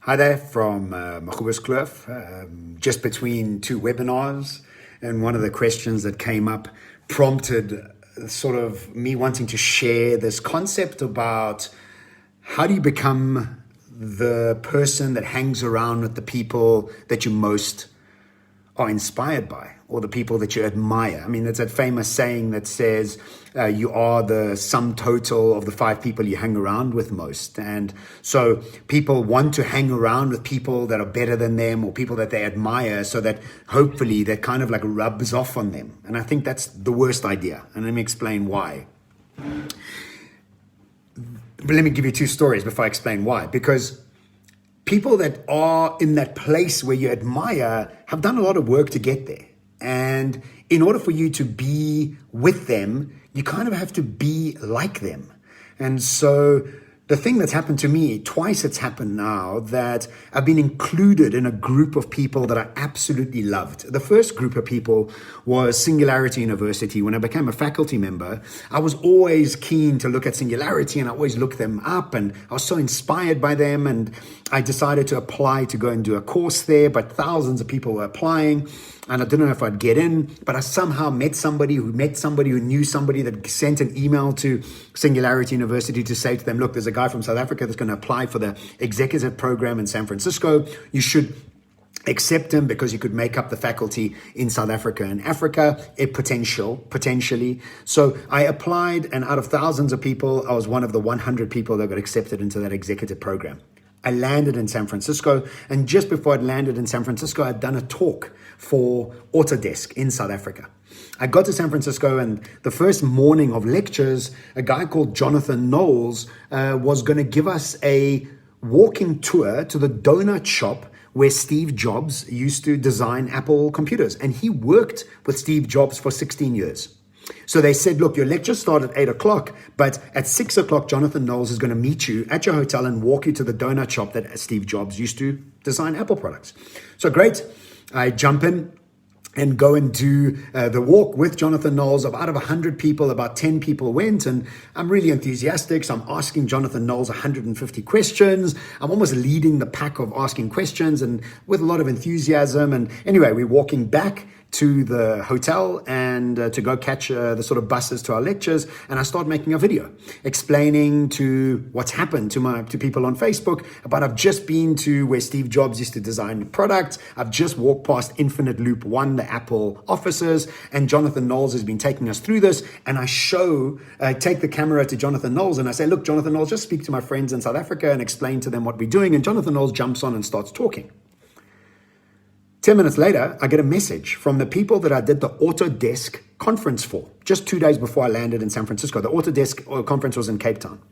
Hi there from Kloof, just between two webinars, and one of the questions that came up prompted sort of me wanting to share this concept about how do you become the person that hangs around with the people that you most are inspired by, or the people that you admire. I mean, there's that famous saying that says you are the sum total of the 5 people you hang around with most. And so people want to hang around with people that are better than them or people that they admire, so that hopefully that kind of like rubs off on them. And I think that's the worst idea. And let me explain why. But let me give you 2 stories before I explain why. Because people that are in that place where you admire have done a lot of work to get there. And in order for you to be with them, you kind of have to be like them. And so the thing that's happened to me, twice it's happened now, that I've been included in a group of people that I absolutely loved. The first group of people was Singularity University. When I became a faculty member, I was always keen to look at Singularity, and I always looked them up, and I was so inspired by them. And I decided to apply to go and do a course there, but thousands of people were applying. And I didn't know if I'd get in, but I somehow met somebody who knew somebody that sent an email to Singularity University to say to them, look, there's a guy from South Africa that's going to apply for the executive program in San Francisco. You should accept him because you could make up the faculty in South Africa and Africa, potentially. So I applied, and out of thousands of people, I was one of the 100 people that got accepted into that executive program. I landed in San Francisco, and just before I'd landed in San Francisco, I'd done a talk for Autodesk in South Africa. I got to San Francisco, and the first morning of lectures, a guy called Jonathan Knowles was going to give us a walking tour to the donut shop where Steve Jobs used to design Apple computers. And he worked with Steve Jobs for 16 years. So they said, look, your lecture started at 8 o'clock, but at 6 o'clock, Jonathan Knowles is going to meet you at your hotel and walk you to the donut shop that Steve Jobs used to design Apple products. So great. I jump in and go and do the walk with Jonathan Knowles. Out of 100 people, about 10 people went, and I'm really enthusiastic. So I'm asking Jonathan Knowles 150 questions. I'm almost leading the pack of asking questions, and with a lot of enthusiasm. And anyway, we're walking back to the hotel and to go catch the sort of buses to our lectures. And I start making a video explaining to what's happened to people on Facebook about I've just been to where Steve Jobs used to design products. I've just walked past Infinite Loop 1, the Apple offices, and Jonathan Knowles has been taking us through this. And I take the camera to Jonathan Knowles and I say, look, Jonathan Knowles, just speak to my friends in South Africa and explain to them what we're doing. And Jonathan Knowles jumps on and starts talking. 10 minutes later, I get a message from the people that I did the Autodesk conference for, just 2 days before I landed in San Francisco. The Autodesk conference was in Cape Town.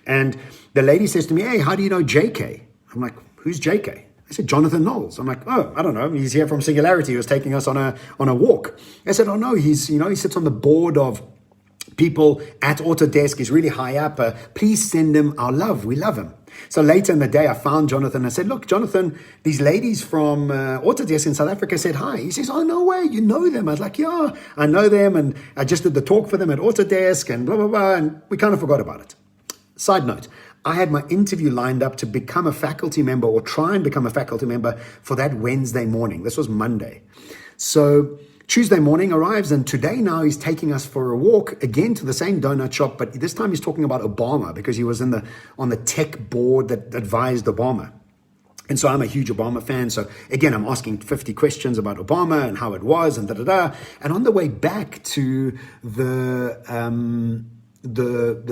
And the lady says to me, hey, how do you know JK? I'm like, who's JK? I said, Jonathan Knowles. I'm like, oh, I don't know. He's here from Singularity. He was taking us on a walk. I said, oh no, he sits on the board of people at Autodesk. He's really high up. Please send him our love. We love him. So later in the day, I found Jonathan. I said, look, Jonathan, these ladies from Autodesk in South Africa said hi. He says, oh, no way, you know them. I was like, yeah, I know them. And I just did the talk for them at Autodesk and blah, blah, blah. And we kind of forgot about it. Side note, I had my interview lined up to become a faculty member, or try and become a faculty member, for that Wednesday morning. This was Monday. So Tuesday morning arrives, and today now he's taking us for a walk again to the same donut shop, but this time he's talking about Obama, because he was on the tech board that advised Obama. And so I'm a huge Obama fan. So again, I'm asking 50 questions about Obama and how it was and da-da-da. And on the way back to the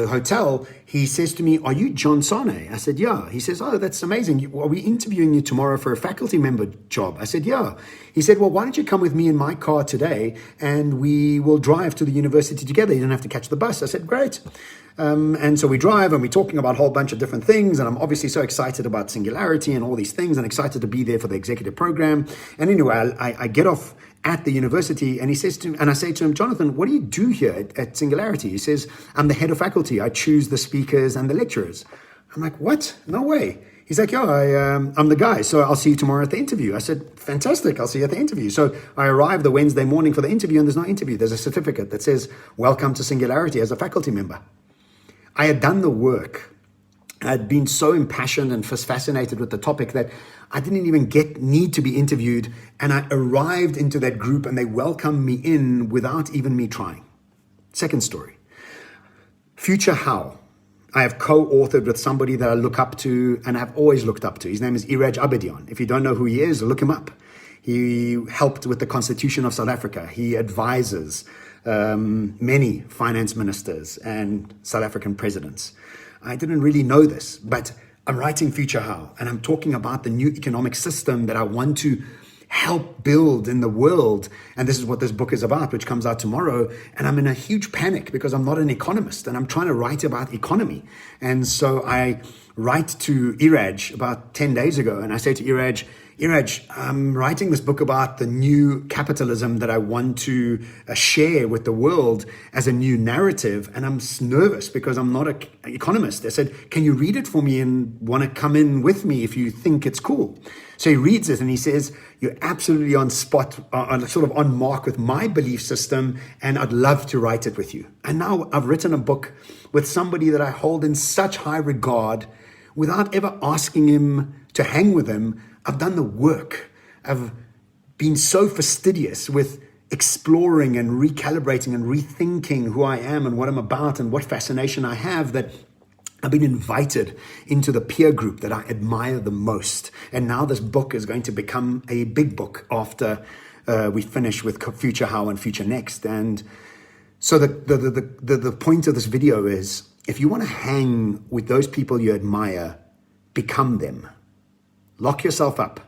hotel, he says to me, are you John Sane? I said, yeah. He says, oh, that's amazing. Are we interviewing you tomorrow for a faculty member job? I said, yeah. He said, well, why don't you come with me in my car today and we will drive to the university together. You don't have to catch the bus. I said, great. And so we drive and we're talking about a whole bunch of different things. And I'm obviously so excited about Singularity and all these things, and excited to be there for the executive program. And anyway, I get off at the university, and I say to him, Jonathan, what do you do here at Singularity? He says, I'm the head of faculty. I choose the speakers and the lecturers. I'm like, what? No way. He's like, yeah, I'm the guy. So I'll see you tomorrow at the interview. I said, fantastic. I'll see you at the interview. So I arrive the Wednesday morning for the interview, and there's no interview. There's a certificate that says, welcome to Singularity as a faculty member. I had done the work I'd been so impassioned and fascinated with the topic that I didn't even need to be interviewed. And I arrived into that group and they welcomed me in without even me trying. Second story, Future How. I have co-authored with somebody that I look up to and I've always looked up to. His name is Iraj Abedian. If you don't know who he is, look him up. He helped with the Constitution of South Africa. He advises many finance ministers and South African presidents. I didn't really know this, but I'm writing Future How, and I'm talking about the new economic system that I want to help build in the world. And this is what this book is about, which comes out tomorrow. And I'm in a huge panic because I'm not an economist and I'm trying to write about economy. And so I write to Iraj about 10 days ago and I say to Iraj, I'm writing this book about the new capitalism that I want to share with the world as a new narrative. And I'm nervous because I'm not an economist. I said, can you read it for me and want to come in with me if you think it's cool? So he reads it and he says, you're absolutely on spot, sort of on mark with my belief system, and I'd love to write it with you. And now I've written a book with somebody that I hold in such high regard without ever asking him to hang with him. I've done the work. I've been so fastidious with exploring and recalibrating and rethinking who I am and what I'm about and what fascination I have that I've been invited into the peer group that I admire the most. And now this book is going to become a big book after we finish with Future How and Future Next. And so the point of this video is, if you want to hang with those people you admire, become them. Lock yourself up,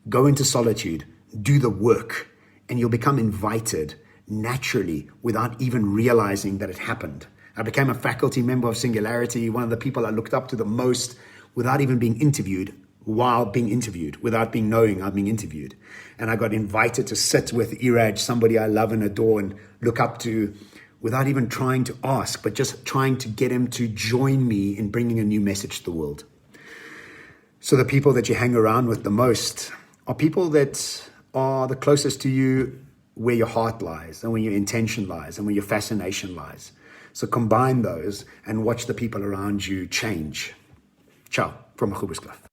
go into solitude, do the work, and you'll become invited naturally without even realizing that it happened. I became a faculty member of Singularity, one of the people I looked up to the most, without even being interviewed, while being interviewed, without knowing I'm being interviewed. And I got invited to sit with Iraj, somebody I love and adore and look up to, without even trying to ask, but just trying to get him to join me in bringing a new message to the world. So the people that you hang around with the most are people that are the closest to you, where your heart lies and where your intention lies and where your fascination lies. So combine those and watch the people around you change. Ciao from Kloof.